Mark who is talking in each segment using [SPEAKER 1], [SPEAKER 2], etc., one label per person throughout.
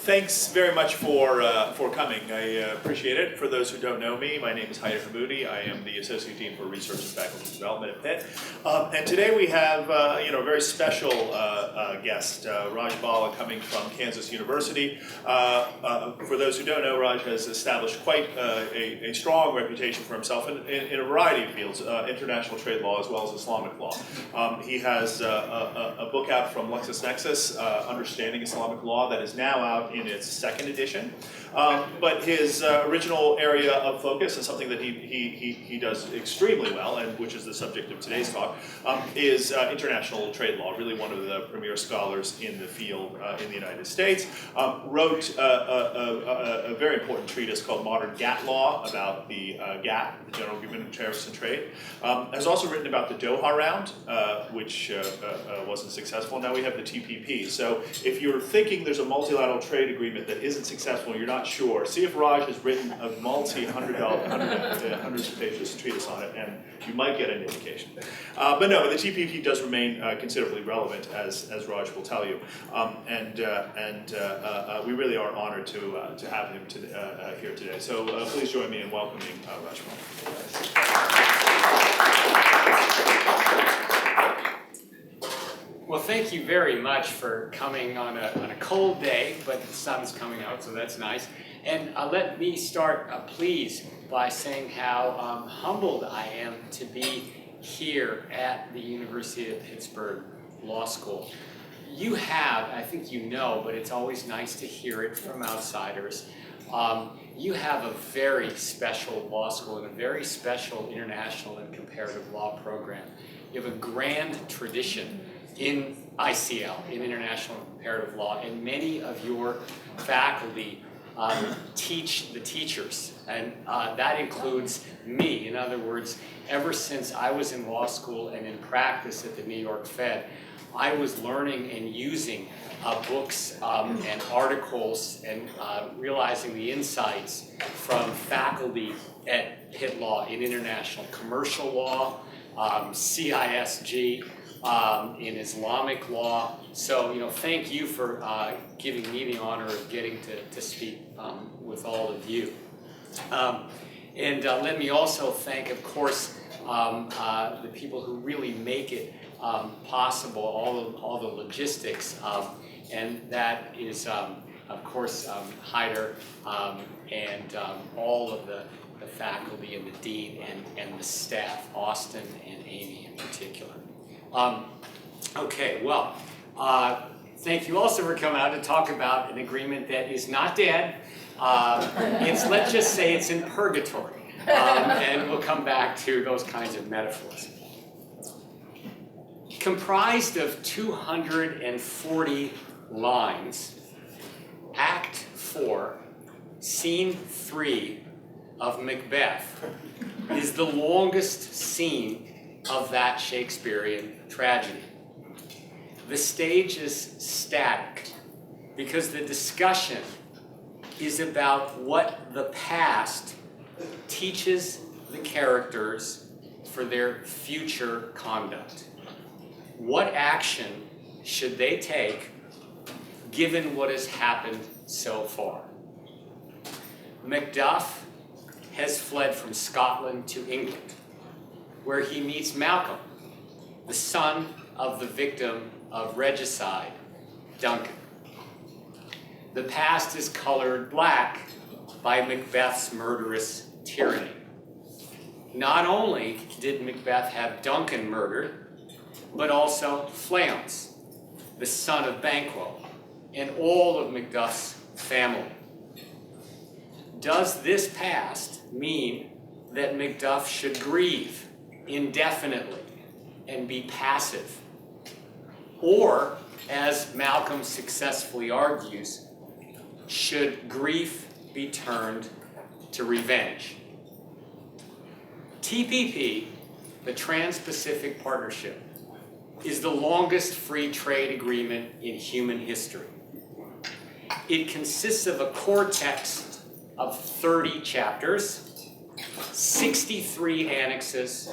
[SPEAKER 1] Thanks very much for coming. I appreciate it. For those who don't know me, my name is Haider Hammoudi. I am the Associate Dean for Research and Faculty Development at Pitt. And today we have a very special guest, Raj Bhala, coming from Kansas University. For those who don't know, Raj has established quite a strong reputation for himself in a variety of fields, international trade law as well as Islamic law. He has a book out from LexisNexis, Understanding Islamic Law, that is now out in its second edition. But his original area of focus, and something that he does extremely well, and which is the subject of today's talk, is international trade law, really one of the premier scholars in the field in the United States. Wrote a very important treatise called Modern GATT Law about the GATT, the General Agreement on Tariffs and Trade. Has also written about the Doha round, which wasn't successful. Now we have the TPP. So if you're thinking there's a multilateral trade agreement that isn't successful and you're not sure, see if Raj has written a hundreds of pages treatise on it, and you might get an indication. But no, the TPP does remain considerably relevant, as Raj will tell you, and we really are honored to have him here today. So please join me in welcoming Raj Bhala.
[SPEAKER 2] Well, thank you very much for coming on a cold day, but the sun's coming out, so that's nice. And let me start, please, by saying how humbled I am to be here at the University of Pittsburgh Law School. You have, I think you know, but it's always nice to hear it from outsiders, you have a very special law school and a very special international and comparative law program. You have a grand tradition in ICL, in International and Comparative Law, and many of your faculty teach the teachers, and that includes me. In other words, ever since I was in law school and in practice at the New York Fed, I was learning and using books and articles and realizing the insights from faculty at Pitt Law in international commercial law, CISG, in Islamic law. So, thank you for giving me the honor of getting to speak with all of you. And let me also thank, of course, the people who really make it possible, all the logistics, and that is, of course, Haider and all of the faculty and the dean and the staff, Austin and Amy in particular. Okay, well, thank you also for coming out to talk about an agreement that is not dead. Let's just say it's in purgatory, and we'll come back to those kinds of metaphors. Comprised of 240 lines, Act 4, Scene 3 of Macbeth is the longest scene of that Shakespearean tragedy. The stage is static because the discussion is about what the past teaches the characters for their future conduct. What action should they take given what has happened so far? Macduff has fled from Scotland to England, where he meets Malcolm, the son of the victim of regicide, Duncan. The past is colored black by Macbeth's murderous tyranny. Not only did Macbeth have Duncan murdered, but also Fleance, the son of Banquo, and all of Macduff's family. Does this past mean that Macduff should grieve indefinitely and be passive? Or, as Malcolm successfully argues, should grief be turned to revenge? TPP, the Trans-Pacific Partnership, is the longest free trade agreement in human history. It consists of a core text of 30 chapters, 63 annexes,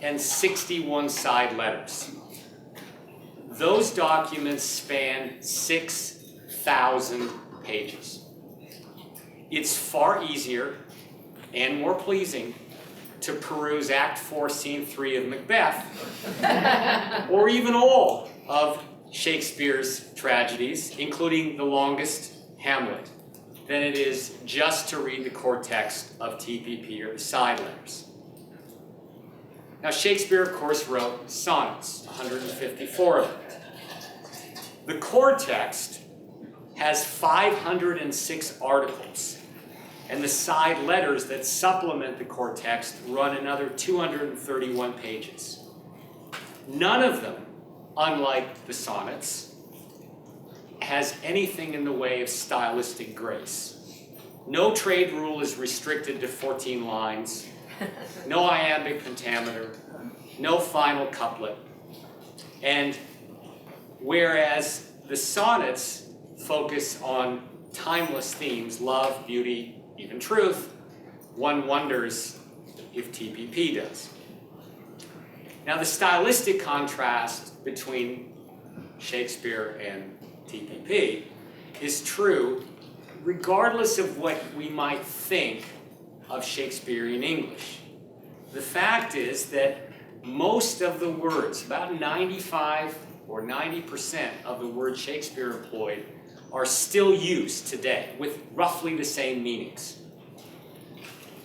[SPEAKER 2] and 61 side letters. Those documents span 6,000 pages. It's far easier and more pleasing to peruse Act 4, Scene 3 of Macbeth, or even all of Shakespeare's tragedies, including the longest, Hamlet, than it is just to read the core text of TPP or the side letters. Now, Shakespeare, of course, wrote sonnets, 154 of them. The core text has 506 articles, and the side letters that supplement the core text run another 231 pages. None of them, unlike the sonnets, has anything in the way of stylistic grace. No trade rule is restricted to 14 lines, no iambic pentameter, no final couplet. And whereas the sonnets focus on timeless themes, love, beauty, even truth, one wonders if TPP does. Now, the stylistic contrast between Shakespeare and TPP is true regardless of what we might think of Shakespearean English. The fact is that most of the words, about 95 or 90% of the words Shakespeare employed, are still used today with roughly the same meanings.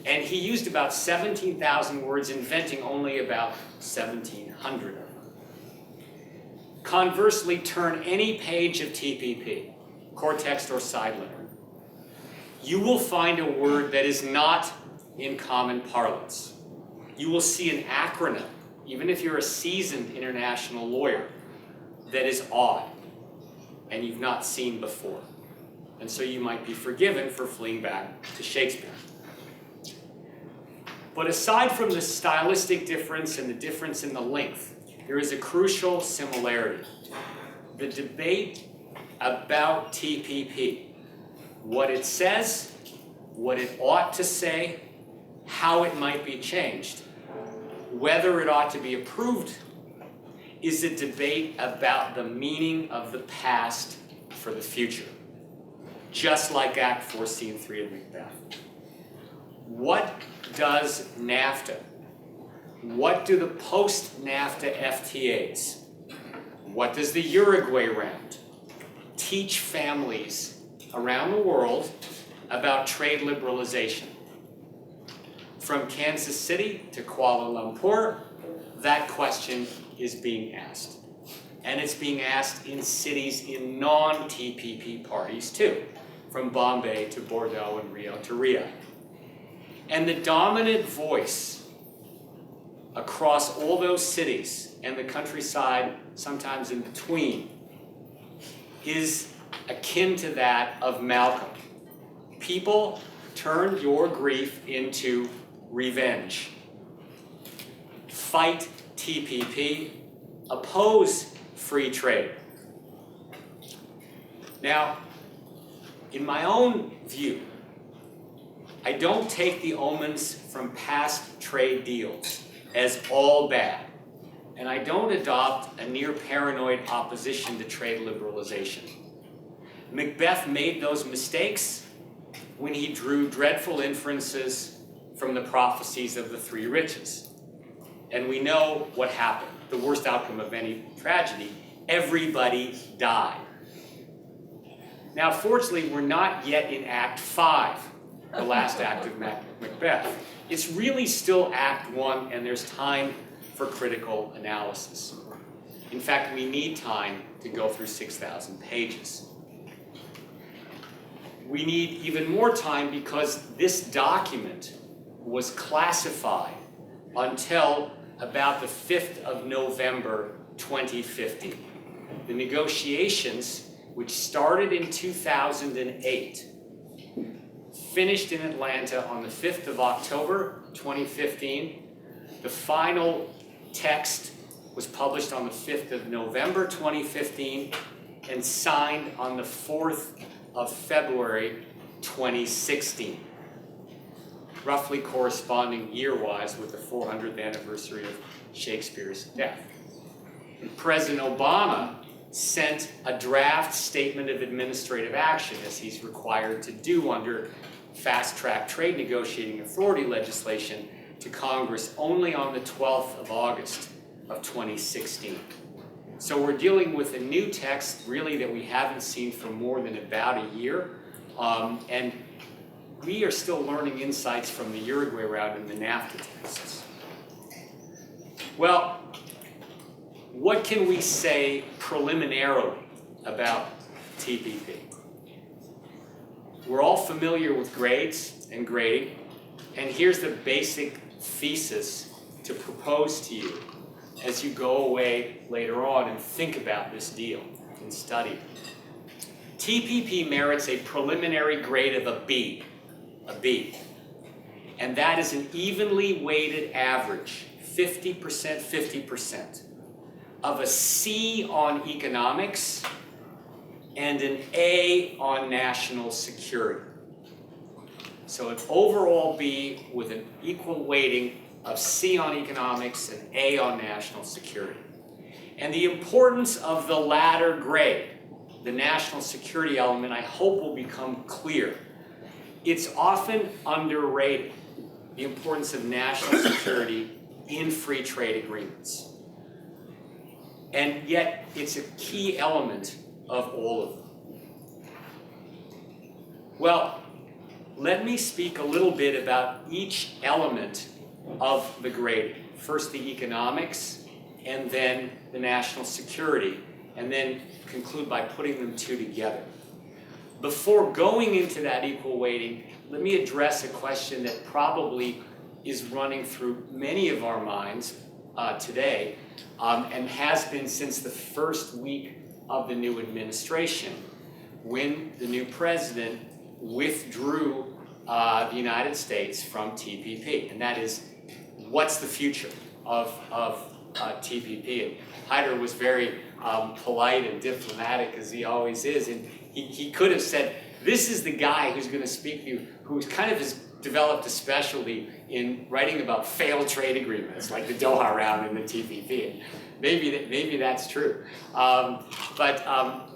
[SPEAKER 2] And he used about 17,000 words, inventing only about 1,700 of them. Conversely, turn any page of TPP, core text or side letter, you will find a word that is not in common parlance. You will see an acronym, even if you're a seasoned international lawyer, that is odd and you've not seen before. And so you might be forgiven for fleeing back to Shakespeare. But aside from the stylistic difference and the difference in the length, there is a crucial similarity. The debate about TPP, what it says, what it ought to say, how it might be changed, whether it ought to be approved, is a debate about the meaning of the past for the future, just like Act 4, Scene 3 of Macbeth. What does NAFTA, what do the post-NAFTA FTAs, what does the Uruguay round teach families around the world about trade liberalization? From Kansas City to Kuala Lumpur, that question is being asked. And it's being asked in cities in non-TPP parties too, from Bombay to Bordeaux and Rio to Riyadh. And the dominant voice across all those cities and the countryside, sometimes in between, is akin to that of Malcolm. People, turn your grief into revenge. Fight TPP, oppose free trade. Now, in my own view, I don't take the omens from past trade deals as all bad, and I don't adopt a near paranoid opposition to trade liberalization. Macbeth made those mistakes when he drew dreadful inferences from the prophecies of the three riches. And we know what happened, the worst outcome of any tragedy. Everybody died. Now, fortunately, we're not yet in Act 5, the last act of Macbeth. It's really still Act 1, and there's time for critical analysis. In fact, we need time to go through 6,000 pages. We need even more time because this document was classified until about the 5th of November 2015. The negotiations, which started in 2008, finished in Atlanta on the 5th of October 2015. The final text was published on the 5th of November 2015 and signed on the 4th of February 2016, roughly corresponding year-wise with the 400th anniversary of Shakespeare's death. And President Obama sent a draft statement of administrative action, as he's required to do under fast-track trade negotiating authority legislation, to Congress only on the 12th of August of 2016. So we're dealing with a new text, really, that we haven't seen for more than about a year. And we are still learning insights from the Uruguay round and the NAFTA texts. Well, what can we say preliminarily about TPP? We're all familiar with grades and grading, and here's the basic thesis to propose to you as you go away later on and think about this deal and study it. TPP merits a preliminary grade of a B, and that is an evenly weighted average, 50%, 50%, of a C on economics and an A on national security. So an overall B with an equal weighting of C on economics and A on national security. And the importance of the latter grade, the national security element, I hope will become clear. It's often underrated, the importance of national security in free trade agreements. And yet, it's a key element of all of them. Well, let me speak a little bit about each element of the grading. First the economics, and then the national security, and then conclude by putting them two together. Before going into that equal weighting, let me address a question that probably is running through many of our minds today, and has been since the first week of the new administration, when the new president withdrew the United States from TPP, and that is, what's the future of TPP? And Haider was very polite and diplomatic, as he always is, and he could have said, this is the guy who's going to speak to you, who's kind of has developed a specialty in writing about failed trade agreements, like the Doha round and the TPP. And maybe that's true. But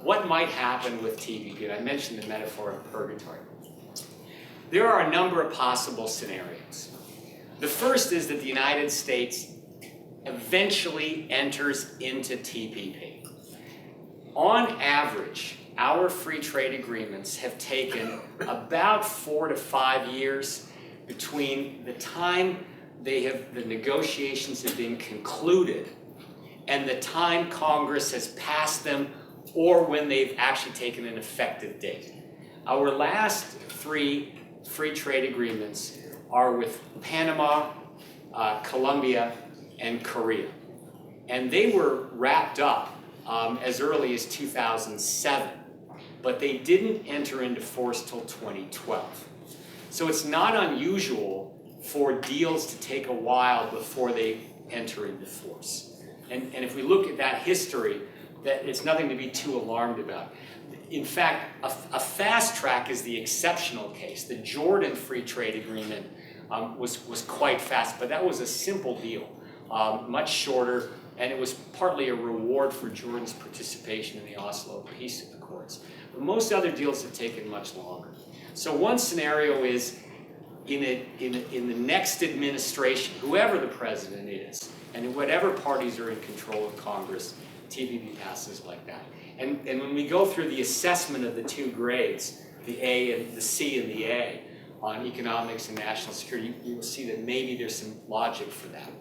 [SPEAKER 2] what might happen with TPP? And I mentioned the metaphor of purgatory. There are a number of possible scenarios. The first is that the United States eventually enters into TPP. On average, our free trade agreements have taken about 4 to 5 years between the time the negotiations have been concluded and the time Congress has passed them, or when they've actually taken an effective date. Our last 3 free trade agreements are with Panama, Colombia, and Korea. And they were wrapped up as early as 2007, but they didn't enter into force till 2012. So it's not unusual for deals to take a while before they enter into force. And if we look at that history, that it's nothing to be too alarmed about. In fact, a fast track is the exceptional case. The Jordan Free Trade Agreement was quite fast, but that was a simple deal, much shorter, and it was partly a reward for Jordan's participation in the Oslo Peace Accords. But most other deals have taken much longer. So one scenario is in the next administration, whoever the president is, and whatever parties are in control of Congress, TPP passes like that. And when we go through the assessment of the 2 grades, the A and the C and the A, on economics and national security, you will see that maybe there's some logic for that.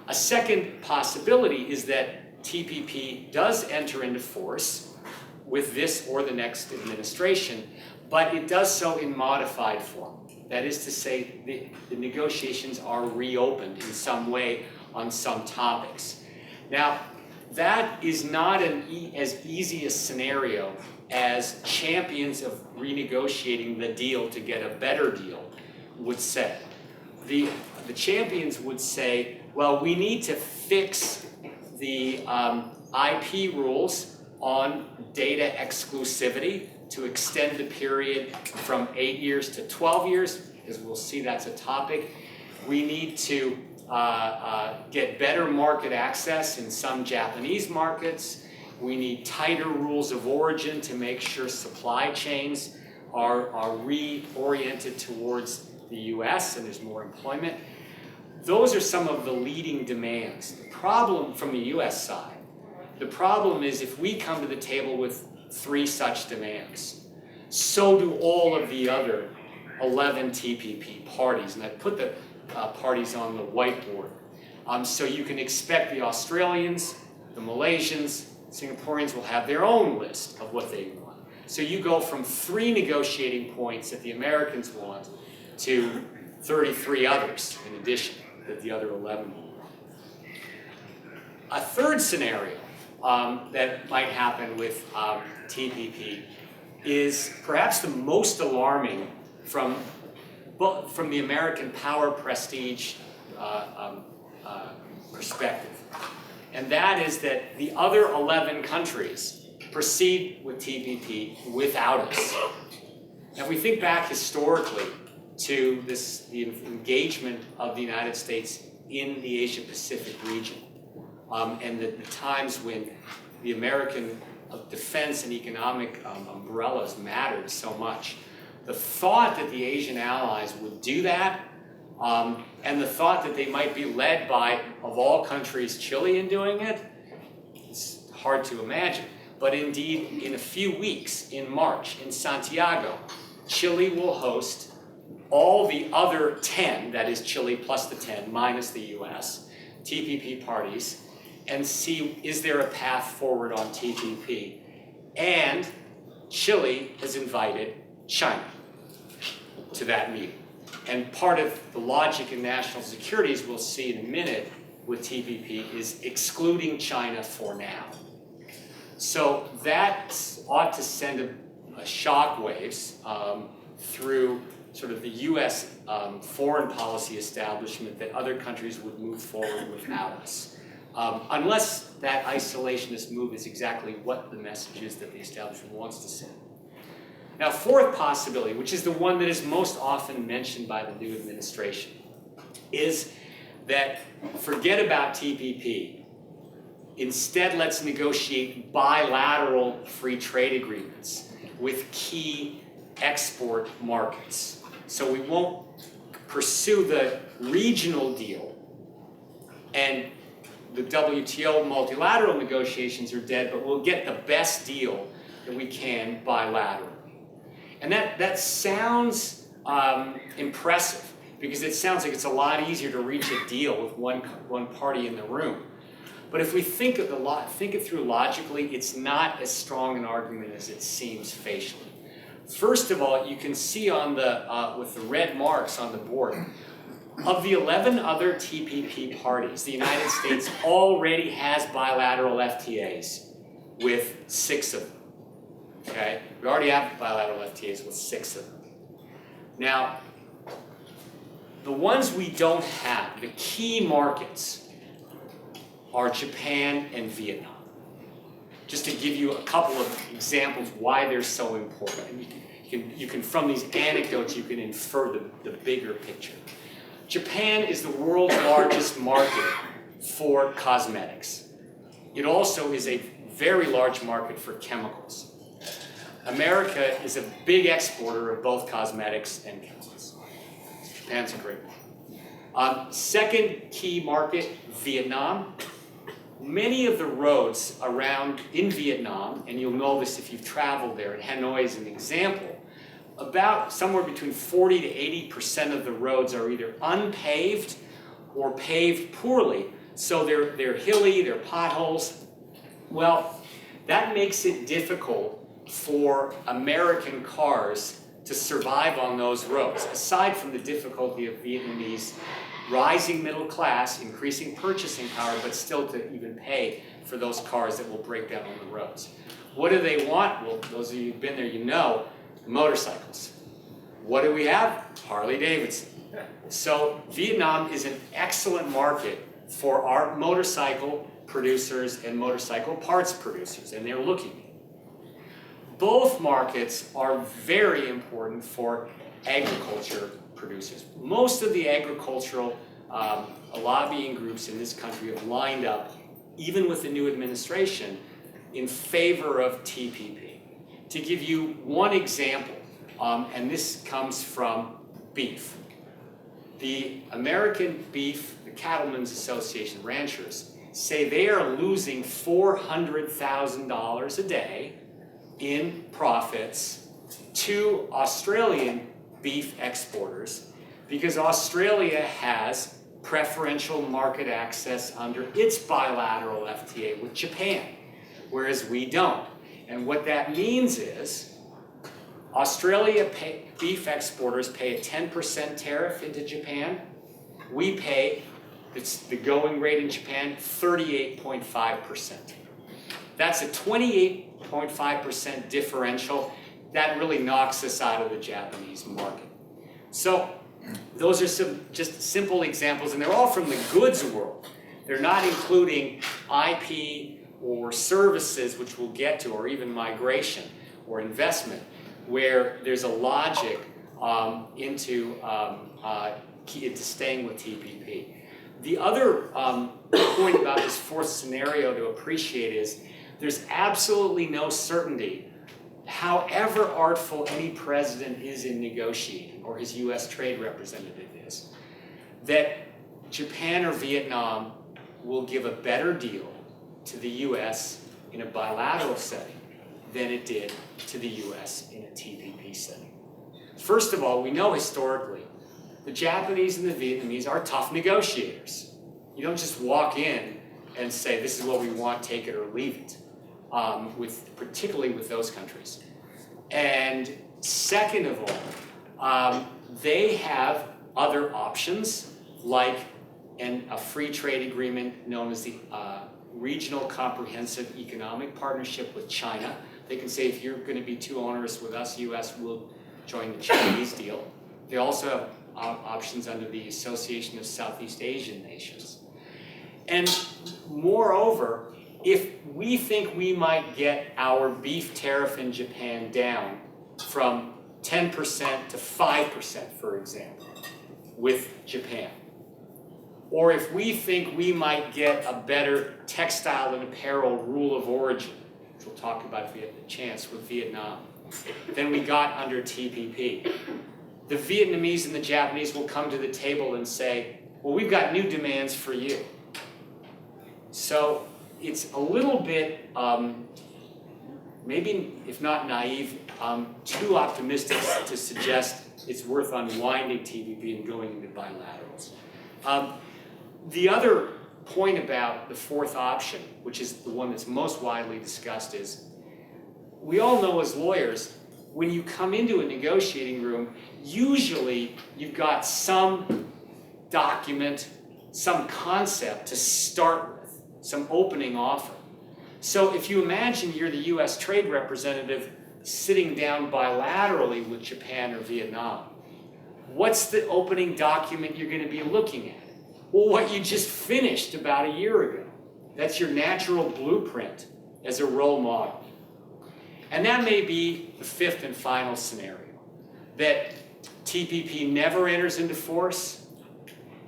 [SPEAKER 2] A second possibility is that TPP does enter into force with this or the next administration, but it does so in modified form. That is to say, the negotiations are reopened in some way on some topics. Now, that is not as easy a scenario as champions of renegotiating the deal to get a better deal would say. The champions would say, well, we need to fix the IP rules on data exclusivity to extend the period from 8 years to 12 years, because we'll see that's a topic. We need to get better market access in some Japanese markets, We need tighter rules of origin to make sure supply chains are reoriented towards the US and there's more employment. Those are some of the leading demands. The problem from the US side, the problem is if we come to the table with 3 such demands, so do all of the other 11 TPP parties. And I put the parties on the whiteboard. So you can expect the Australians, the Malaysians, Singaporeans will have their own list of what they want. So you go from 3 negotiating points that the Americans want to 33 others in addition that the other 11 will want. A third scenario that might happen with TPP is perhaps the most alarming from the American power prestige perspective. And that is that the other 11 countries proceed with TPP without us. Now, if we think back historically to the engagement of the United States in the Asia-Pacific region, and the times when the American defense and economic umbrellas mattered so much, the thought that the Asian allies would do that, and the thought that they might be led by, of all countries, Chile in doing it, it's hard to imagine. But indeed, in a few weeks, in March, in Santiago, Chile will host all the other 10, that is Chile plus the 10 minus the US, TPP parties, and see, is there a path forward on TPP? And Chile has invited China to that meeting. And part of the logic in national security, as we'll see in a minute with TPP, is excluding China for now. So that ought to send a shockwaves through sort of the US foreign policy establishment that other countries would move forward without us. Unless that isolationist move is exactly what the message is that the establishment wants to send. Now, fourth possibility, which is the one that is most often mentioned by the new administration, is that forget about TPP. Instead, let's negotiate bilateral free trade agreements with key export markets. So we won't pursue the regional deal, and the WTO multilateral negotiations are dead, but we'll get the best deal that we can bilaterally. And that sounds impressive, because it sounds like it's a lot easier to reach a deal with one party in the room. But if we think it through logically, it's not as strong an argument as it seems facially. First of all, you can see on with the red marks on the board, of the 11 other TPP parties, the United States already has bilateral FTAs with 6 of them. Okay? We already have bilateral FTAs with 6 of them. Now, the ones we don't have, the key markets, are Japan and Vietnam. Just to give you a couple of examples why they're so important. And you can from these anecdotes, you can infer the bigger picture. Japan is the world's largest market for cosmetics. It also is a very large market for chemicals. America is a big exporter of both cosmetics and chemicals. Japan's a great one. Second key market, Vietnam. Many of the roads around in Vietnam, and you'll know this if you've traveled there, and Hanoi is an example, about somewhere between 40 to 80% of the roads are either unpaved or paved poorly. So they're hilly, they're potholes. Well, that makes it difficult for American cars to survive on those roads, aside from the difficulty of Vietnamese rising middle class, increasing purchasing power, but still to even pay for those cars that will break down on the roads. What do they want? Well, those of you who've been there, you know, motorcycles. What do we have? Harley Davidson. So Vietnam is an excellent market for our motorcycle producers and motorcycle parts producers, and they're looking. Both markets are very important for agriculture producers. Most of the agricultural lobbying groups in this country have lined up, even with the new administration, in favor of TPP. To give you one example, and this comes from beef. The American Beef, the Cattlemen's Association, ranchers, say they are losing $400,000 a day in profits to Australian beef exporters because Australia has preferential market access under its bilateral FTA with Japan, whereas we don't. And what that means is beef exporters pay a 10% tariff into Japan. We pay, it's the going rate in Japan, 38.5%. That's a 28.5% differential. That really knocks us out of the Japanese market. So those are some just simple examples, and they're all from the goods world. They're not including IP or services, which we'll get to, or even migration or investment, where there's a logic into staying with TPP. The other point about this fourth scenario to appreciate is there's absolutely no certainty, however artful any president is in negotiating, or his US trade representative is, that Japan or Vietnam will give a better deal to the US in a bilateral setting than it did to the US in a TPP setting. First of all, we know historically the Japanese and the Vietnamese are tough negotiators. You don't just walk in and say, this is what we want, take it or leave it, particularly with those countries. And second of all, they have other options like a free trade agreement known as the Regional Comprehensive Economic Partnership with China. They can say, if you're going to be too onerous with us, US will join the Chinese deal. They also have options under the Association of Southeast Asian Nations. And moreover, if we think we might get our beef tariff in Japan down from 10% to 5%, for example, with Japan, or if we think we might get a better textile and apparel rule of origin, which we'll talk about if we have the chance with Vietnam, than we got under TPP, the Vietnamese and the Japanese will come to the table and say, well, we've got new demands for you. So it's a little bit, maybe if not naive, too optimistic to suggest it's worth unwinding TPP and going into bilaterals. The other point about the fourth option, which is the one that's most widely discussed, is we all know as lawyers, when you come into a negotiating room, usually you've got some document, some concept to start with, some opening offer. So if you imagine you're the US trade representative sitting down bilaterally with Japan or Vietnam, what's the opening document you're going to be looking at? Well, what you just finished about a year ago. That's your natural blueprint as a role model. And that may be the fifth and final scenario, that TPP never enters into force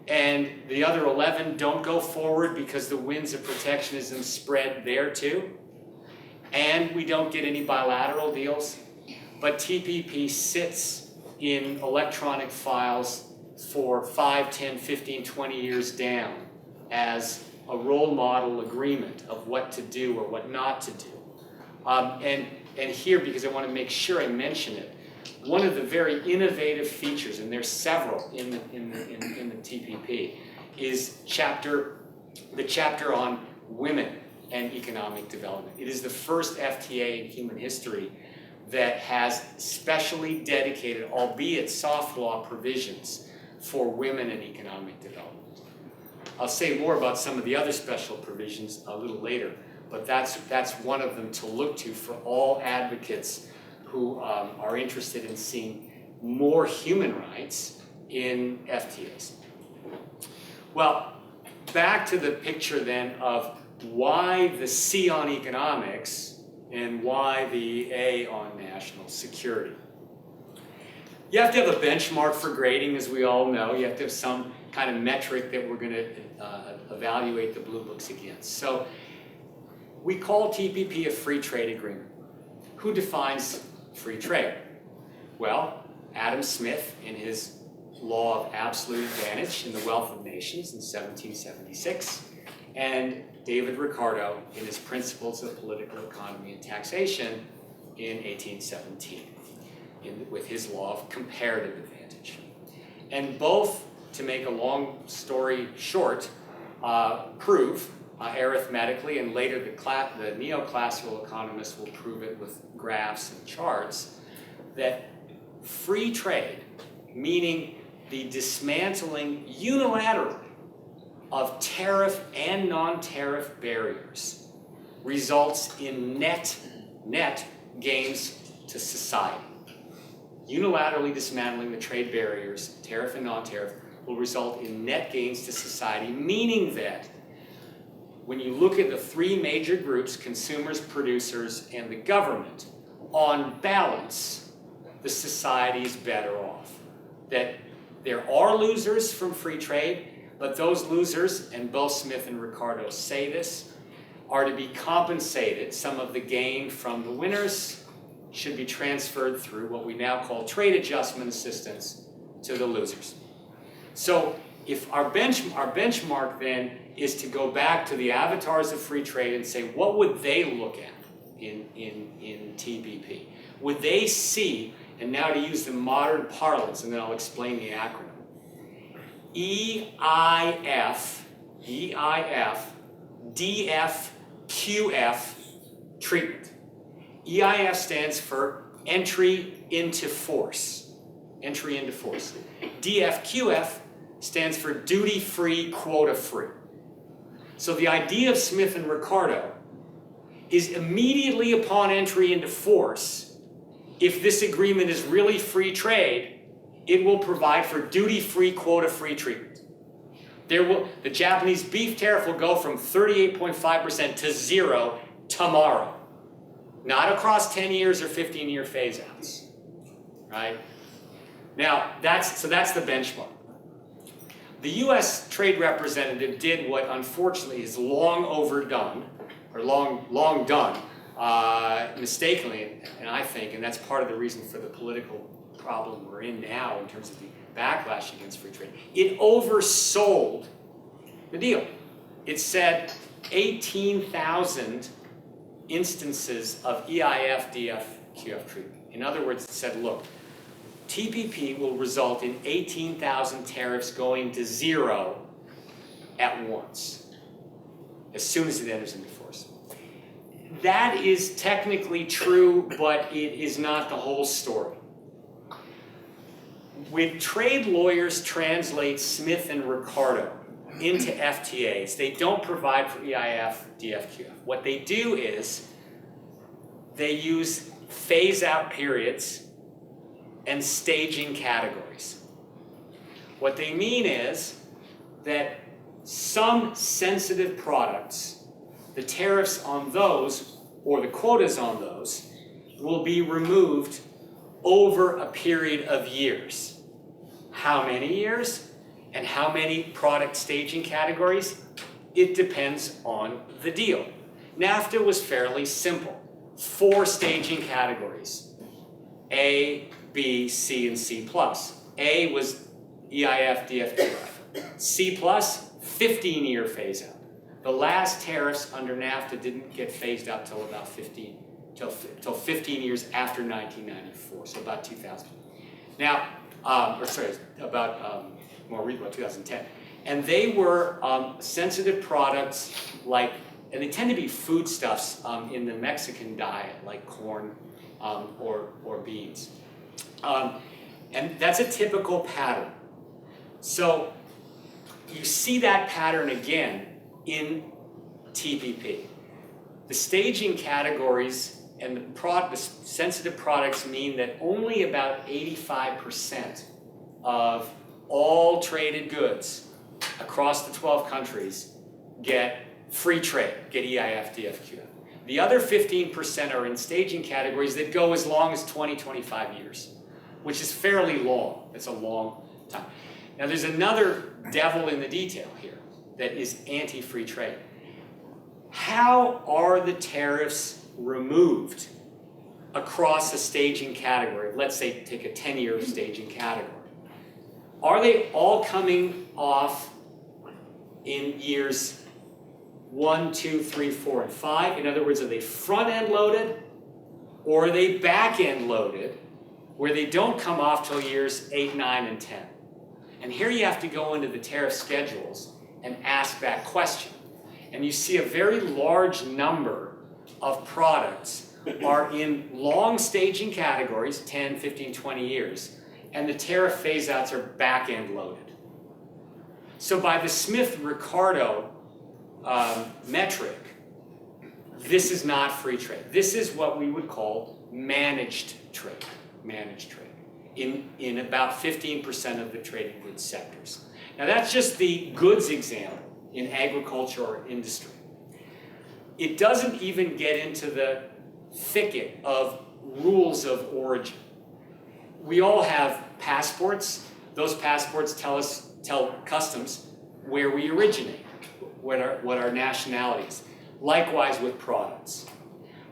[SPEAKER 2] and the other 11 don't go forward because the winds of protectionism spread there too, and we don't get any bilateral deals, but TPP sits in electronic files for 5, 10, 15, 20 years down as a role model agreement of what to do or what not to do. And here, because I want to make sure I mention it, one of the very innovative features, and there's several in the TPP, is the chapter on women and economic development. It is the first FTA in human history that has specially dedicated, albeit soft law provisions, for women and economic development. I'll say more about some of the other special provisions a little later, but that's one of them to look to for all advocates who are interested in seeing more human rights in FTAs. Well, back to the picture then of why the C on economics and why the A on national security. You have to have a benchmark for grading, as we all know. You have to have some kind of metric that we're going to evaluate the blue books against. So we call TPP a free trade agreement. Who defines free trade? Well, Adam Smith in his Law of Absolute Advantage in the Wealth of Nations in 1776, and David Ricardo in his Principles of Political Economy and Taxation in 1817, with his Law of Comparative Advantage. And both, to make a long story short, prove arithmetically, and later the neoclassical economists will prove it with graphs and charts, that free trade, meaning the dismantling unilaterally of tariff and non-tariff barriers, results in net gains to society. Unilaterally dismantling the trade barriers, tariff and non-tariff, will result in net gains to society, meaning that when you look at the three major groups, consumers, producers, and the government, on balance, the society is better off. That there are losers from free trade, but those losers, and both Smith and Ricardo say this, are to be compensated. Some of the gain from the winners should be transferred through what we now call trade adjustment assistance to the losers. So if our benchmark then is to go back to the avatars of free trade and say, what would they look at in TPP? Would they see, and now to use the modern parlance, and then I'll explain the acronym, EIF, DF, QF treatment. EIF stands for entry into force. Entry into force. DFQF stands for duty-free, quota-free. So the idea of Smith and Ricardo is immediately upon entry into force, if this agreement is really free trade, it will provide for duty-free, quota-free treatment. The Japanese beef tariff will go from 38.5% to 0 tomorrow. Not across 10 years or 15-year phase-outs, right? Now, that's the benchmark. The U.S. trade representative did what unfortunately is long overdone, or long done, mistakenly, and I think, and that's part of the reason for the political problem we're in now in terms of the backlash against free trade. It oversold the deal. It said 18,000 instances of EIF, DF, QF treatment. In other words, it said, look, TPP will result in 18,000 tariffs going to 0 at once, as soon as it enters into force. That is technically true, but it is not the whole story. When trade lawyers translate Smith and Ricardo into FTAs, they don't provide for EIF, DF, QF. What they do is they use phase-out periods and staging categories. What they mean is that some sensitive products, the tariffs on those, or the quotas on those, will be removed over a period of years. How many years? And how many product staging categories? It depends on the deal. NAFTA was fairly simple. 4 staging categories. A, B, C, and C+. A was EIF, DF, QF. C+, 15-year phase-out. The last tariffs under NAFTA didn't get phased out till about 15 years after 1994, so about 2000. Now, more recent, 2010. And they were sensitive products like, and they tend to be foodstuffs in the Mexican diet, like corn or beans. And that's a typical pattern. So you see that pattern again in TPP. The staging categories and the sensitive products mean that only about 85% of all traded goods across the 12 countries get free trade, get EIF, DF, QF. The other 15% are in staging categories that go as long as 20, 25 years, which is fairly long. It's a long time. Now there's another devil in the detail here that is anti-free trade. how are the tariffs removed across a staging category? Let's say take a 10-year staging category. Are they all coming off in years 1, 2, 3, 4, and 5? In other words, are they front-end loaded or are they back-end loaded where they don't come off till years 8, 9, and 10? And here you have to go into the tariff schedules and ask that question. And you see a very large number of products are in long staging categories, 10, 15, 20 years, and the tariff phase-outs are back-end loaded. So by the Smith-Ricardo metric, this is not free trade. This is what we would call managed trade, in about 15% of the trading goods sectors. Now that's just the goods example in agriculture or industry. It doesn't even get into the thicket of rules of origin. We all have passports. Those passports tell customs where we originate, what our nationality is. Likewise with products.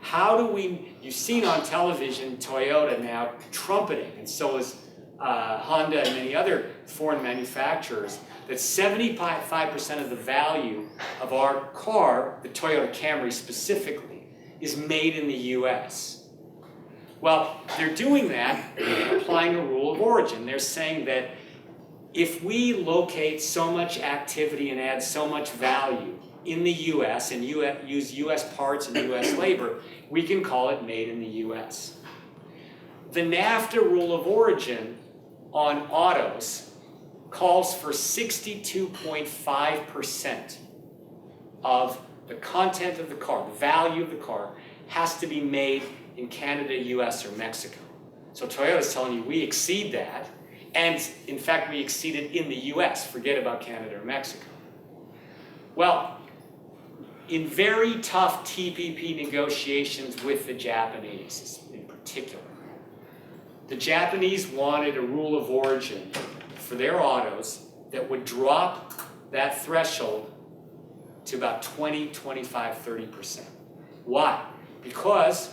[SPEAKER 2] How do we, you've seen on television Toyota now trumpeting, and so is Honda and many other foreign manufacturers, that 75% of the value of our car, the Toyota Camry specifically, is made in the US. Well, they're doing that, applying a rule of origin. They're saying that if we locate so much activity and add so much value in the US and use US parts and US labor, we can call it made in the US. The NAFTA rule of origin on autos calls for 62.5% of the content of the car, the value of the car, has to be made in Canada, US, or Mexico. So Toyota's telling you we exceed that, and in fact we exceed it in the US, forget about Canada or Mexico. Well, in very tough TPP negotiations with the Japanese in particular, the Japanese wanted a rule of origin for their autos that would drop that threshold to about 20, 25, 30%. Why? Because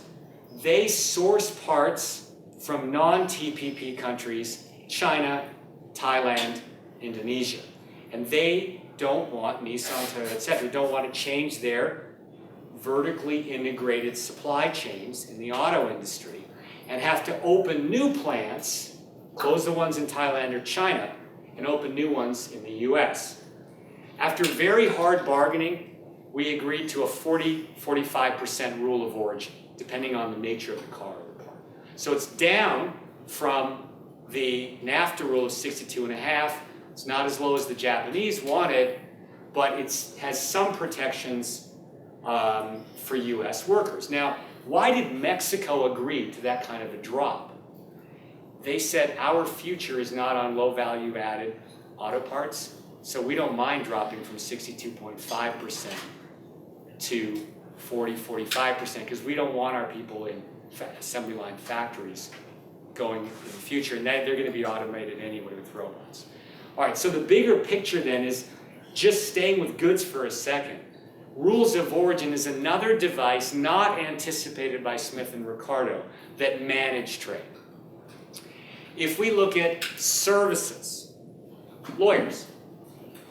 [SPEAKER 2] they source parts from non-TPP countries, China, Thailand, Indonesia. And they don't want, Nissan, Toyota, etc., don't want to change their vertically integrated supply chains in the auto industry and have to open new plants, close the ones in Thailand or China, and open new ones in the US. After very hard bargaining, we agreed to a 40-45% rule of origin, depending on the nature of the car. So it's down from the NAFTA rule of 62.5. It's not as low as the Japanese wanted, but it has some protections for US workers. Now, why did Mexico agree to that kind of a drop? They said our future is not on low value added auto parts, so we don't mind dropping from 62.5% to 40-45% because we don't want our people in assembly line factories going in the future, and they're going to be automated anyway with robots. All right, so the bigger picture then is just staying with goods for a second. Rules of origin is another device not anticipated by Smith and Ricardo that manage trade. If we look at services, lawyers,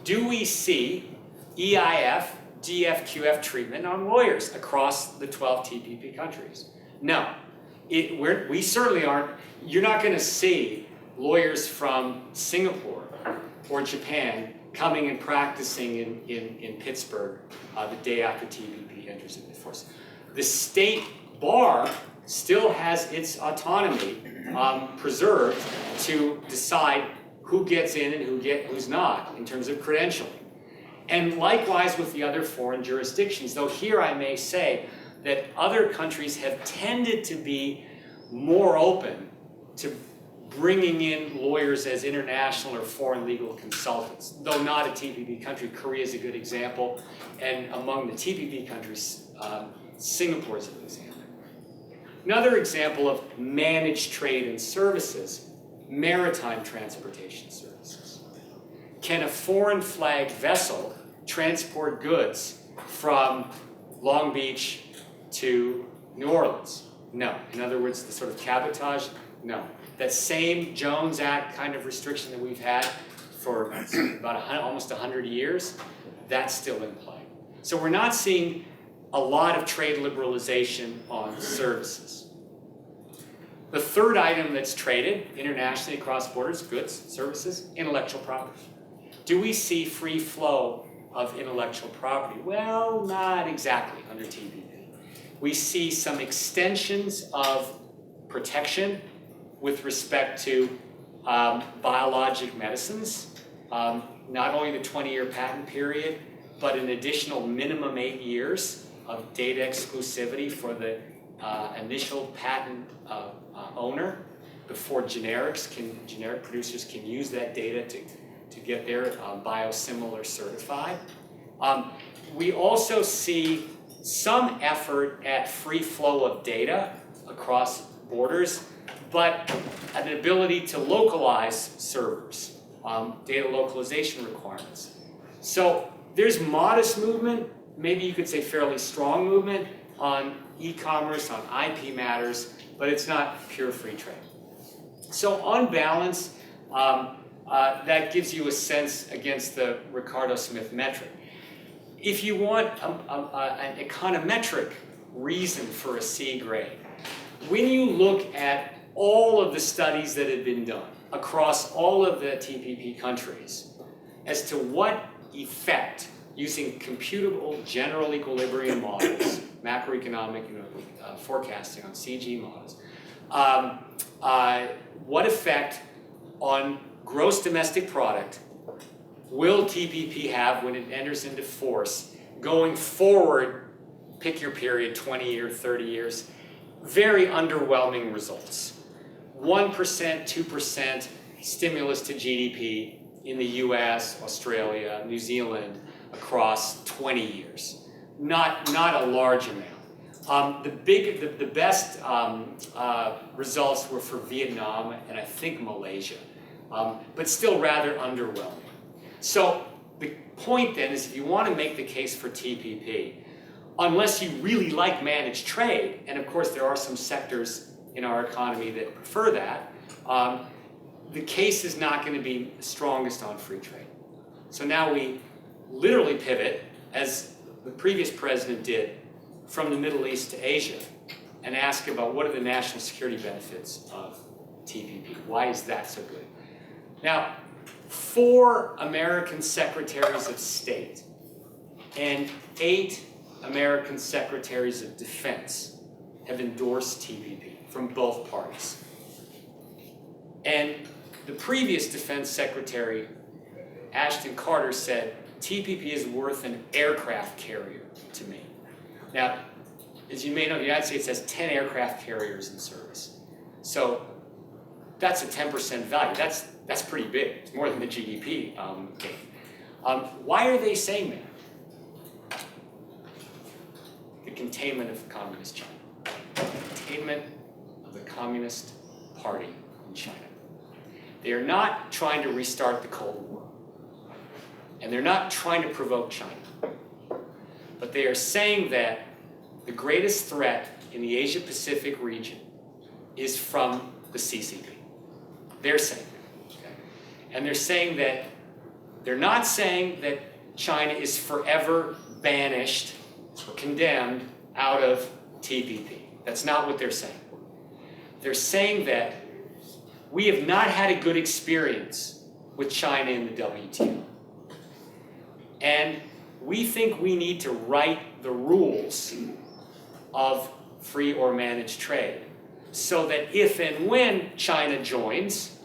[SPEAKER 2] do we see EIF, DFQF treatment on lawyers across the 12 TPP countries? No, we certainly aren't. You're not going to see lawyers from Singapore or Japan coming and practicing in Pittsburgh the day after TPP enters into force. The state bar still has its autonomy preserved to decide who gets in and who's not in terms of credentialing. And likewise with the other foreign jurisdictions, though here I may say that other countries have tended to be more open to bringing in lawyers as international or foreign legal consultants, though not a TPP country. Korea is a good example, and among the TPP countries, Singapore is an example. Another example of managed trade and services, maritime transportation services. Can a foreign flagged vessel transport goods from Long Beach to New Orleans? No. In other words, the sort of cabotage? No. That same Jones Act kind of restriction that we've had for about almost 100 years, that's still in play. So we're not seeing a lot of trade liberalization on services. The third item that's traded internationally across borders, goods, services, intellectual property. Do we see free flow of intellectual property? Well, not exactly under TPP. We see some extensions of protection with respect to biologic medicines, not only the 20-year patent period, but an additional minimum 8 years of data exclusivity for the initial patent owner before generic producers can use that data to get their biosimilar certified. We also see some effort at free flow of data across borders, but an ability to localize servers, data localization requirements. So there's modest movement, maybe you could say fairly strong movement on e-commerce, on IP matters, but it's not pure free trade. So on balance, that gives you a sense against the Ricardo Smith metric. If you want an econometric reason for a C grade, when you look at all of the studies that have been done across all of the TPP countries as to what effect using computable general equilibrium models, macroeconomic forecasting on CG models, what effect on gross domestic product will TPP have when it enters into force going forward, pick your period, 20 years, 30 years, very underwhelming results. 1%, 2% stimulus to GDP in the US, Australia, New Zealand across 20 years. Not a large amount. The best results were for Vietnam and I think Malaysia, but still rather underwhelming. So the point then is if you want to make the case for TPP, unless you really like managed trade, and of course there are some sectors in our economy that prefer that, the case is not going to be strongest on free trade. So now we literally pivot, as the previous president did, from the Middle East to Asia, and ask about what are the national security benefits of TPP? Why is that so good? Now, 4 American secretaries of state and 8 American secretaries of defense have endorsed TPP from both parties. And the previous defense secretary, Ashton Carter, said, TPP is worth an aircraft carrier to me. Now, as you may know, the United States has 10 aircraft carriers in service. So that's a 10% value. That's pretty big. It's more than the GDP gain. Why are they saying that? The containment of communist China. Containment of the Communist Party in China. They are not trying to restart the Cold War. And they're not trying to provoke China. But they are saying that the greatest threat in the Asia-Pacific region is from the CCP. They're saying that. Okay? And they're saying that, they're not saying that China is forever banished or condemned out of TPP. That's not what they're saying. They're saying that we have not had a good experience with China in the WTO. And we think we need to write the rules of free or managed trade so that if and when China joins,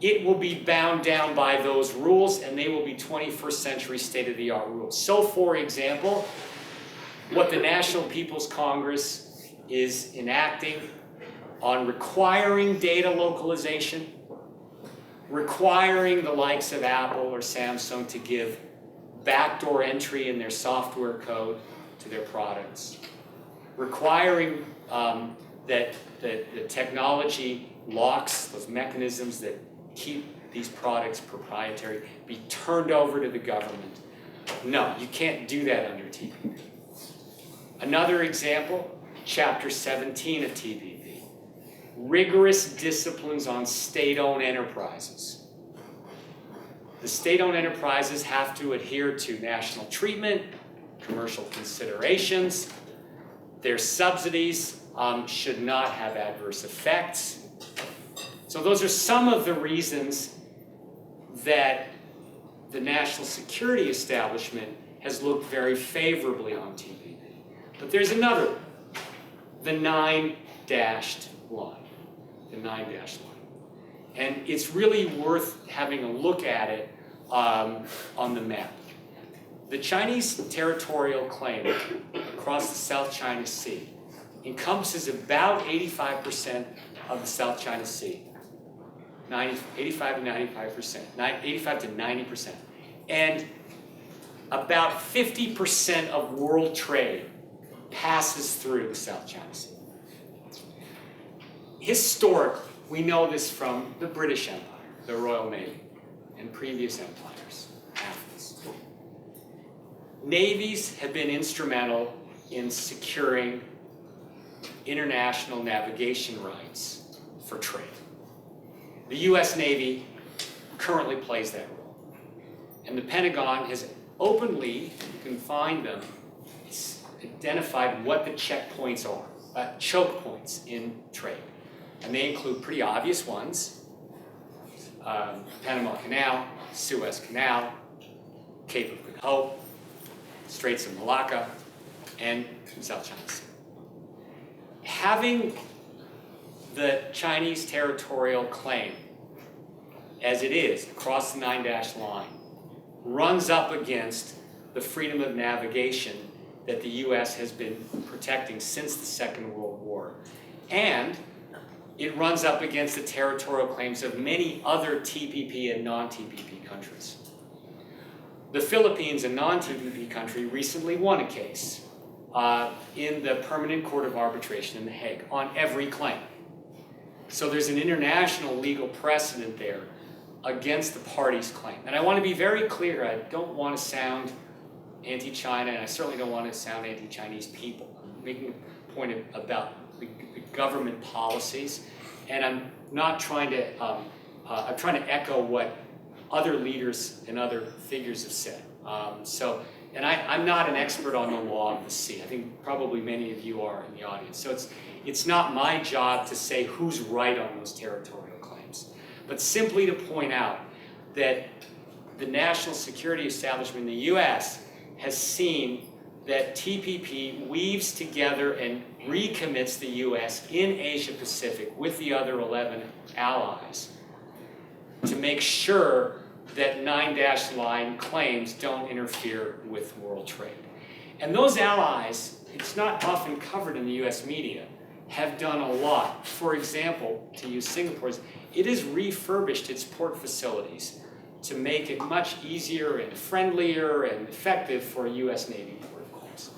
[SPEAKER 2] it will be bound down by those rules and they will be 21st century state-of-the-art rules. So, for example, what the National People's Congress is enacting on requiring data localization, requiring the likes of Apple or Samsung to give backdoor entry in their software code to their products, requiring that the technology locks, those mechanisms that keep these products proprietary, be turned over to the government. No, you can't do that under TPP. Another example, Chapter 17 of TPP. Rigorous disciplines on state-owned enterprises. The state-owned enterprises have to adhere to national treatment, commercial considerations. Their subsidies should not have adverse effects. So those are some of the reasons that the national security establishment has looked very favorably on TPP. But there's another one, the 9-dashed line, the 9-dashed line. And it's really worth having a look at it on the map. The Chinese territorial claim across the South China Sea encompasses about 85% of the South China Sea. 85 to 95%, 85 to 90%. And about 50% of world trade passes through the South China Sea. Historically, we know this from the British Empire, the Royal Navy, and previous empires after this. Navies have been instrumental in securing international navigation rights for trade. The US Navy currently plays that role. And the Pentagon has openly, you can find them, identified what the checkpoints are, choke points in trade. And they include pretty obvious ones, Panama Canal, Suez Canal, Cape of Good Hope, Straits of Malacca, and South China Sea. Having the Chinese territorial claim, as it is, across the 9-dash line, runs up against the freedom of navigation that the US has been protecting since the Second World War. And it runs up against the territorial claims of many other TPP and non-TPP countries. The Philippines, a non-TPP country, recently won a case in the Permanent Court of Arbitration in The Hague on every claim. So there's an international legal precedent there against the party's claim. And I want to be very clear, I don't want to sound anti-China, and I certainly don't want to sound anti-Chinese people. I'm making a point about the government policies, and I'm not trying to, I'm trying to echo what other leaders and other figures have said. And I'm not an expert on the law of the sea. I think probably many of you are in the audience. So it's not my job to say who's right on those territorial claims, but simply to point out that the national security establishment in the US has seen that TPP weaves together and recommits the US in Asia Pacific with the other 11 allies to make sure that 9-dash line claims don't interfere with world trade. And those allies, it's not often covered in the US media, have done a lot. For example, to use Singapore's, it has refurbished its port facilities to make it much easier and friendlier and effective for US Navy port calls.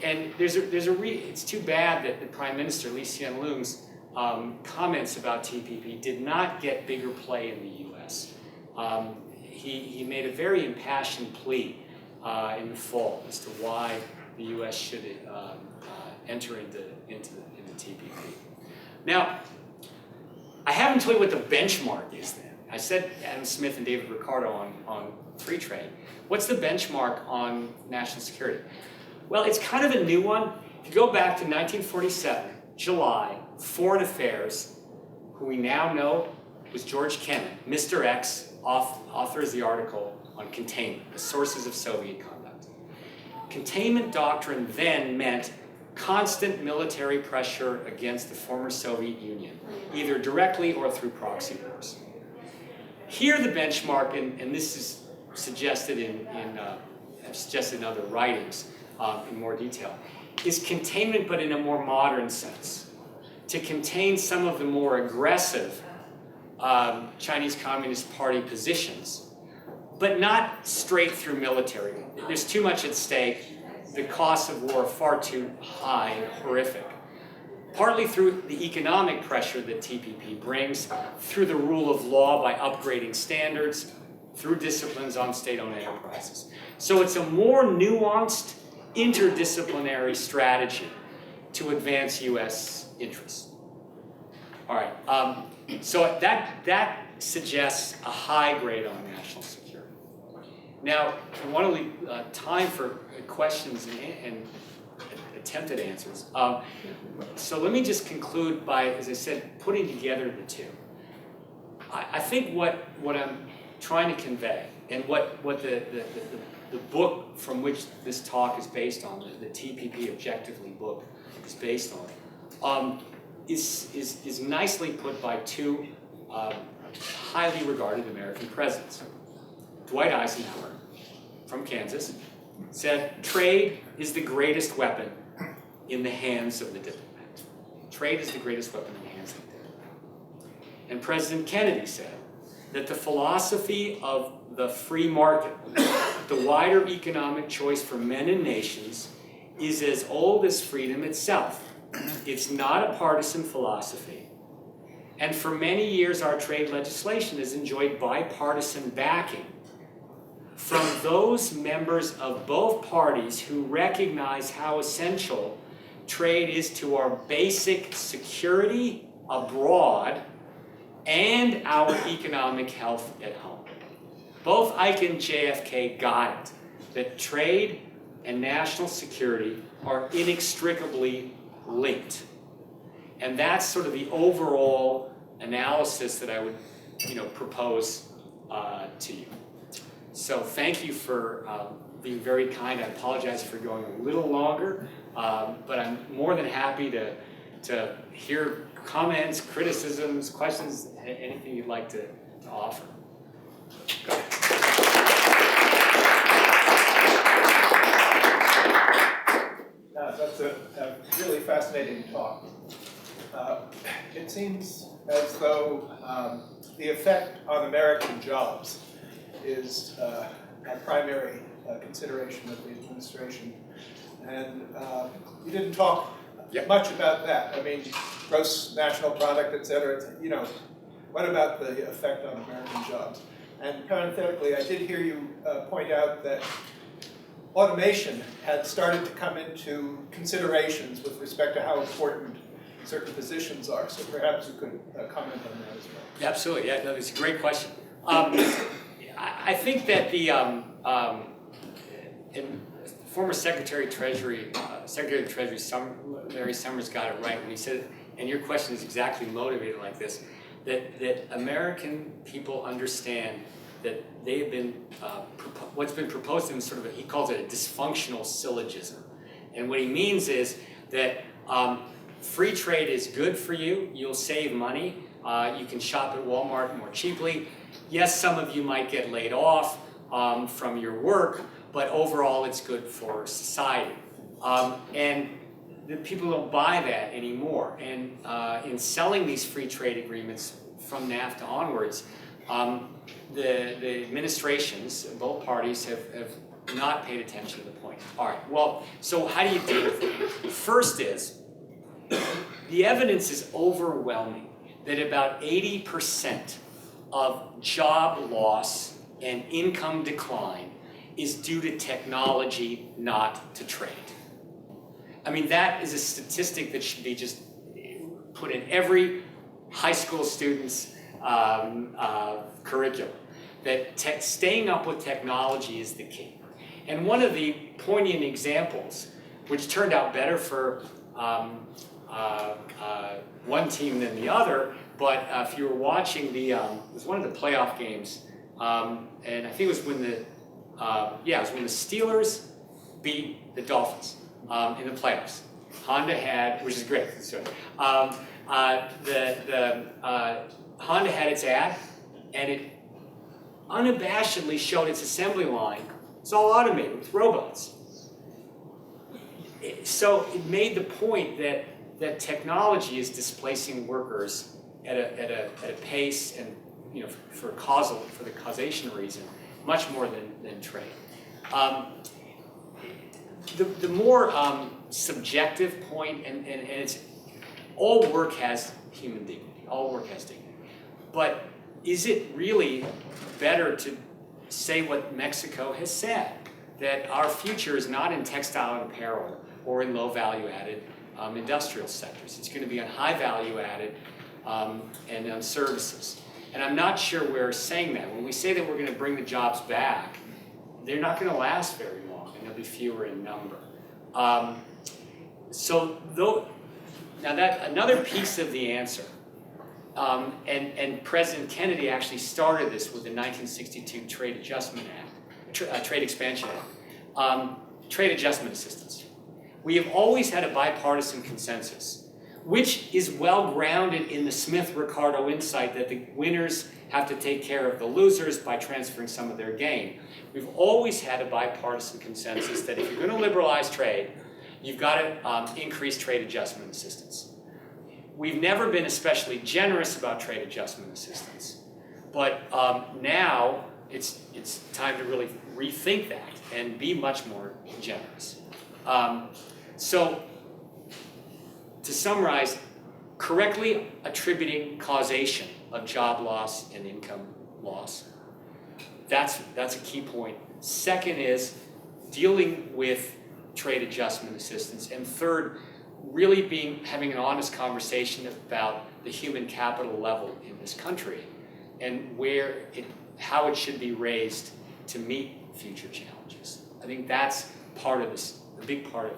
[SPEAKER 2] And it's too bad that the Prime Minister, Lee Hsien Loong's comments about TPP did not get bigger play in the US. He made a very impassioned plea in the fall as to why the US should enter into TPP. Now, I haven't told you what the benchmark is then. I said Adam Smith and David Ricardo on free trade. What's the benchmark on national security? Well, it's kind of a new one. If you go back to 1947, July, Foreign Affairs, who we now know was George Kennan, Mr. X, authors the article on containment, the sources of Soviet conduct. Containment doctrine then meant constant military pressure against the former Soviet Union, either directly or through proxy wars. Here the benchmark, and this is suggested in other writings in more detail, is containment but in a more modern sense, to contain some of the more aggressive Chinese Communist Party positions, but not straight through military. There's too much at stake. The costs of war are far too high and horrific. Partly through the economic pressure that TPP brings, through the rule of law by upgrading standards, through disciplines on state-owned enterprises. So it's a more nuanced, interdisciplinary strategy to advance U.S. interests. All right, so that suggests a high grade on national security. Now, I want to leave time for questions and attempted answers. So let me just conclude by, as I said, putting together the two. I think what I'm trying to convey, and what the book from which this talk is based on, the TPP Objectively book is based on, is nicely put by two highly regarded American presidents. Dwight Eisenhower, from Kansas, said, "Trade is the greatest weapon in the hands of the diplomat." Trade is the greatest weapon in the hands of the diplomat. And President Kennedy said that the philosophy of the free market, the wider economic choice for men and nations, is as old as freedom itself. It's not a partisan philosophy. And for many years, our trade legislation has enjoyed bipartisan backing from those members of both parties who recognize how essential trade is to our basic security abroad and our economic health at home. Both Ike and JFK got it, that trade and national security are inextricably linked. And that's sort of the overall analysis that I would, propose to you. So thank you for being very kind. I apologize for going a little longer, but I'm more than happy to hear comments, criticisms, questions, anything you'd like to offer. Go ahead.
[SPEAKER 3] That's a really fascinating talk. It seems as though the effect on American jobs is a primary consideration of the administration. And you didn't talk much about that. I mean, gross national product, et cetera. What about the effect on American jobs? And parenthetically, I did hear you point out that automation had started to come into considerations with respect to how important certain positions are. So perhaps you could comment on that as well.
[SPEAKER 2] Absolutely. Yeah, no, it's a great question. I think that the former Secretary of Treasury Larry Summers got it right when he said, and your question is exactly motivated like this, that American people understand that they have been, what's been proposed to them sort of, he calls it a dysfunctional syllogism. And what he means is that free trade is good for you, you'll save money, you can shop at Walmart more cheaply. Yes, some of you might get laid off from your work, but overall it's good for society. And the people don't buy that anymore. And in selling these free trade agreements from NAFTA onwards, the administrations, both parties, have not paid attention to the point. All right, well, so how do you deal with it? First is, the evidence is overwhelming that about 80% of job loss and income decline is due to technology, not to trade. I mean, that is a statistic that should be just put in every high school student's curriculum, that staying up with technology is the key. And one of the poignant examples, which turned out better for one team than the other, but if you were watching it was one of the playoff games, and I think it was when the Steelers beat the Dolphins in the playoffs. Honda had, which is great. So, Honda had its ad, and it unabashedly showed its assembly line. It's all automated with robots. So it made the point that technology is displacing workers at a pace, and for the causation reason, much more than trade. The more subjective point, and it's all work has human dignity. All work has dignity. But is it really better to say what Mexico has said, that our future is not in textile and apparel or in low value added industrial sectors. It's going to be on high value added and on services. And I'm not sure we're saying that. When we say that we're going to bring the jobs back, they're not going to last very long, and they'll be fewer in number. Now that another piece of the answer, and President Kennedy actually started this with the 1962 Trade Adjustment Act, Trade Expansion Act, trade adjustment assistance. We have always had a bipartisan consensus, which is well grounded in the Smith-Ricardo insight that the winners have to take care of the losers by transferring some of their gain. We've always had a bipartisan consensus that if you're going to liberalize trade, you've got to increase trade adjustment assistance. We've never been especially generous about trade adjustment assistance, but now it's time to really rethink that and be much more generous. So, to summarize, correctly attributing causation of job loss and income loss, that's a key point. Second is dealing with trade adjustment assistance. And third, really having an honest conversation about the human capital level in this country and how it should be raised to meet future challenges. I think that's part of this, a big part of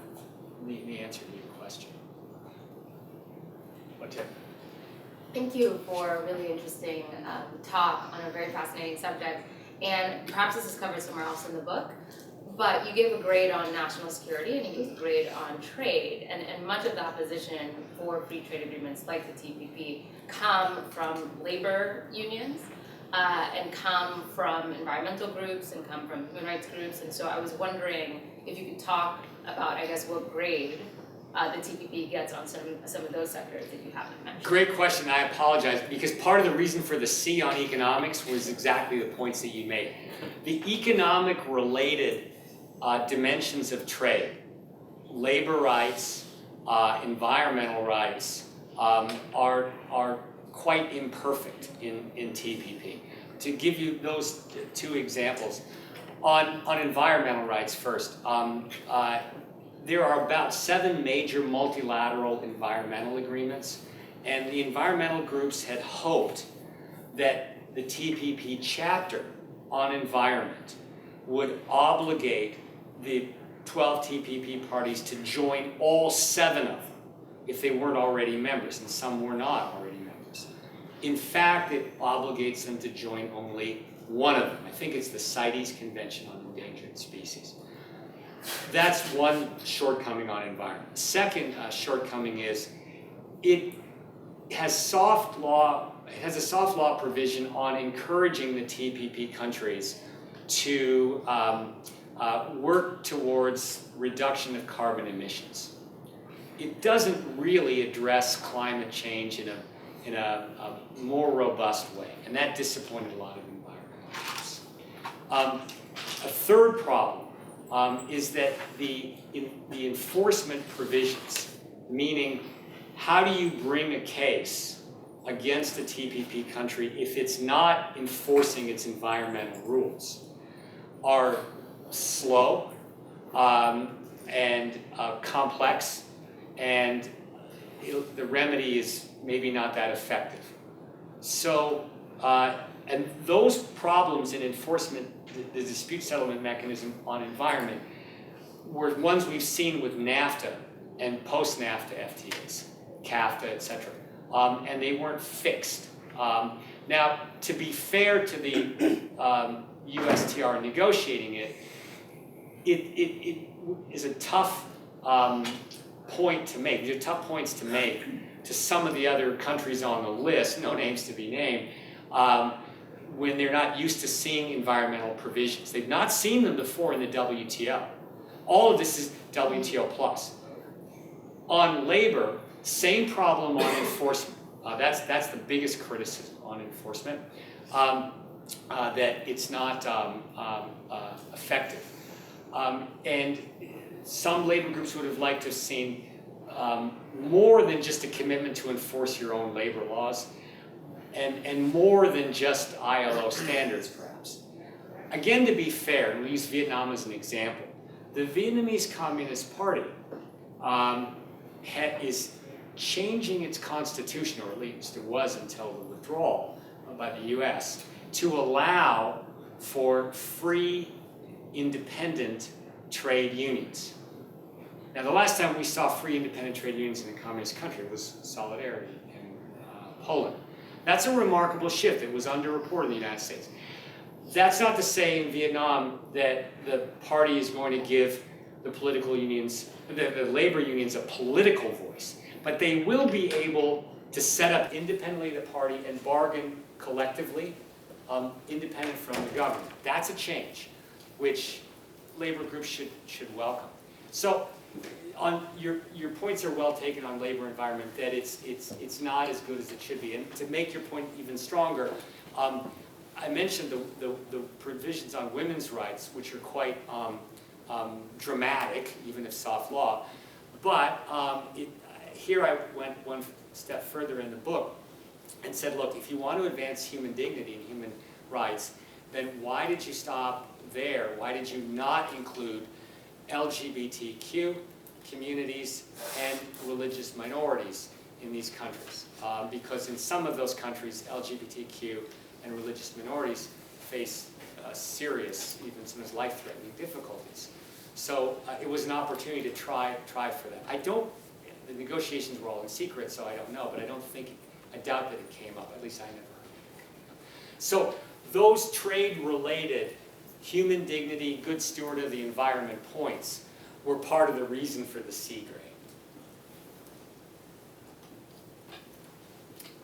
[SPEAKER 2] the answer to your question.
[SPEAKER 4] Thank you for a really interesting talk on a very fascinating subject. And perhaps this is covered somewhere else in the book, but you gave a grade on national security and you gave a grade on trade. And much of the opposition for free trade agreements like the TPP come from labor unions and come from environmental groups and come from human rights groups. And so I was wondering if you could talk about, I guess, what grade the TPP gets on some of those sectors that you haven't mentioned.
[SPEAKER 2] Great question. I apologize because part of the reason for the C on economics was exactly the points that you made. The economic related dimensions of trade, labor rights, environmental rights, are quite imperfect in TPP. To give you those two examples, on environmental rights first, there are about 7 major multilateral environmental agreements, and the environmental groups had hoped that the TPP chapter on environment would obligate the 12 TPP parties to join all 7 of them if they weren't already members, and some were not already members. In fact, it obligates them to join only one of them. I think it's the CITES Convention on Endangered Species. That's one shortcoming on environment. Second shortcoming is it has a soft law provision on encouraging the TPP countries to work towards reduction of carbon emissions. It doesn't really address climate change in a more robust way, and that disappointed a lot of environmentalists. A third problem is that the enforcement provisions, meaning how do you bring a case against a TPP country if it's not enforcing its environmental rules, are slow and complex, and the remedy is maybe not that effective. So, and those problems in enforcement, the dispute settlement mechanism on environment, were ones we've seen with NAFTA and post-NAFTA FTAs, CAFTA, etc. And they weren't fixed. Now, to be fair to the USTR negotiating it, it is a tough point to make. These are tough points to make to some of the other countries on the list, no names to be named, when they're not used to seeing environmental provisions. They've not seen them before in the WTO. All of this is WTO plus. On labor, same problem on enforcement. That's the biggest criticism on enforcement, that it's not effective. And some labor groups would have liked to have seen more than just a commitment to enforce your own labor laws, and more than just ILO standards, perhaps. again, to be fair, and we'll use Vietnam as an example, the Vietnamese Communist Party is changing its constitution, or at least it was until the withdrawal by the US, to allow for free, independent trade unions. Now, the last time we saw free, independent trade unions in a communist country was Solidarity in Poland. That's a remarkable shift. It was underreported in the United States. That's not to say in Vietnam that the party is going to give the political unions, the labor unions, a political voice, but they will be able to set up independently the party and bargain collectively, independent from the government. That's a change, which labor groups should welcome. So, on your points are well taken on labor environment, that it's not as good as it should be. And to make your point even stronger, I mentioned the provisions on women's rights, which are quite dramatic, even if soft law. But here I went one step further in the book and said, look, if you want to advance human dignity and human rights, then why did you stop there? Why did you not include LGBTQ communities and religious minorities in these countries? Because in some of those countries, LGBTQ and religious minorities face serious, even sometimes life-threatening difficulties. So it was an opportunity to try for that. The negotiations were all in secret, so I don't know, but I doubt that it came up. At least I never heard it. So those trade-related human dignity, good steward of the environment points were part of the reason for the C grade.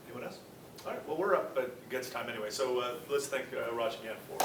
[SPEAKER 1] Anyone else? All right, well, we're up against time anyway, so let's thank Raj again for